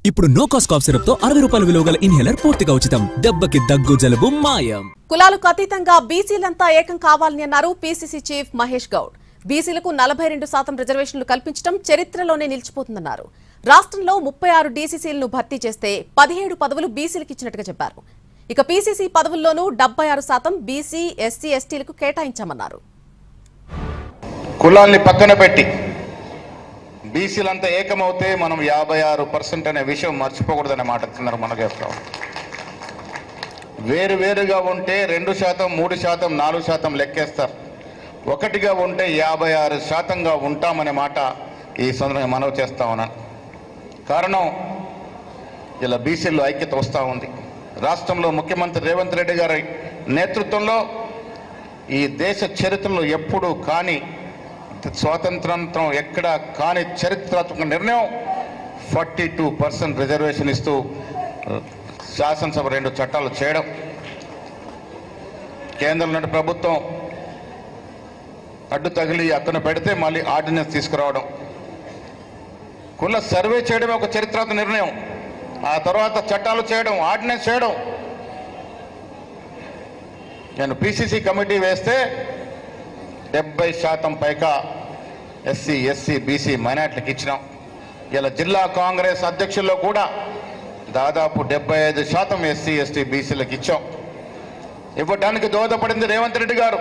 ఇప్పుడు no cost cough syrup తో 60 రూపాయల విలువ గల ఇన్హేలర్ పూర్తిగా ఉచితం. దెబ్బకి దగ్గు జలుబు మాయం. కులాలకు అతీతంగా బీసీలంతా ఏకం కావాలని అన్నారు పీసీసీ చీఫ్ మహేష్ గౌడ్. బీసీలకు 42% రిజర్వేషన్లు కల్పించడం చరిత్రలోనే నిలిచిపోతుందన్నారు. రాష్ట్రంలో 36 డీసీసీలను భర్తీ చేస్తే 17 పదవులు బీసీలకు ఇచ్చినట్టుగా చెప్పారు. ఇక పీసీసీ పదవుల్లోనూ 76% బీసీ, ఎస్సీ, ఎస్టీలకు కేటాయించామన్నారు. కులాల్ని పక్కన పెట్టి బీసీలంతా ఏకమవుతే మనం 56% అనే విషయం మర్చిపోకూడదనే మాట మనకు చెప్తాం. వేరువేరుగా ఉంటే 2%, 3%, 4% లెక్కేస్తారు. ఒకటిగా ఉంటే 56%గా ఉంటామనే మాట ఈ సందర్భంగా మనవి చేస్తా ఉన్నాను. కారణం ఇలా బీసీల్లో ఐక్యత వస్తూ ఉంది. రాష్ట్రంలో ముఖ్యమంత్రి రేవంత్ రెడ్డి గారి నేతృత్వంలో ఈ దేశ చరిత్రలో ఎప్పుడూ కాని స్వాతంత్రం ఎక్కడ కాని చరిత్రాత్మక నిర్ణయం 42% రిజర్వేషన్ ఇస్తూ శాసనసభ 2 చట్టాలు చేయడం, కేంద్రంలోని ప్రభుత్వం అడ్డు తగిలి అక్కన పెడితే మళ్ళీ ఆర్డినెన్స్ తీసుకురావడం, కుల సర్వే చేయడమే ఒక చరిత్రాత్మక నిర్ణయం, ఆ తర్వాత చట్టాలు చేయడం, ఆర్డినెన్స్ చేయడం. నేను పీసీసీ కమిటీ వేస్తే 70% పైగా ఎస్సీ, ఎస్సీ, బీసీ, మైనార్టీలకు ఇచ్చినాం. ఇలా జిల్లా కాంగ్రెస్ అధ్యక్షుల్లో కూడా దాదాపు 75% ఎస్సీ, ఎస్టీ, బీసీలకు ఇచ్చాం. ఇవ్వడానికి దోహదపడింది రేవంత్ రెడ్డి గారు.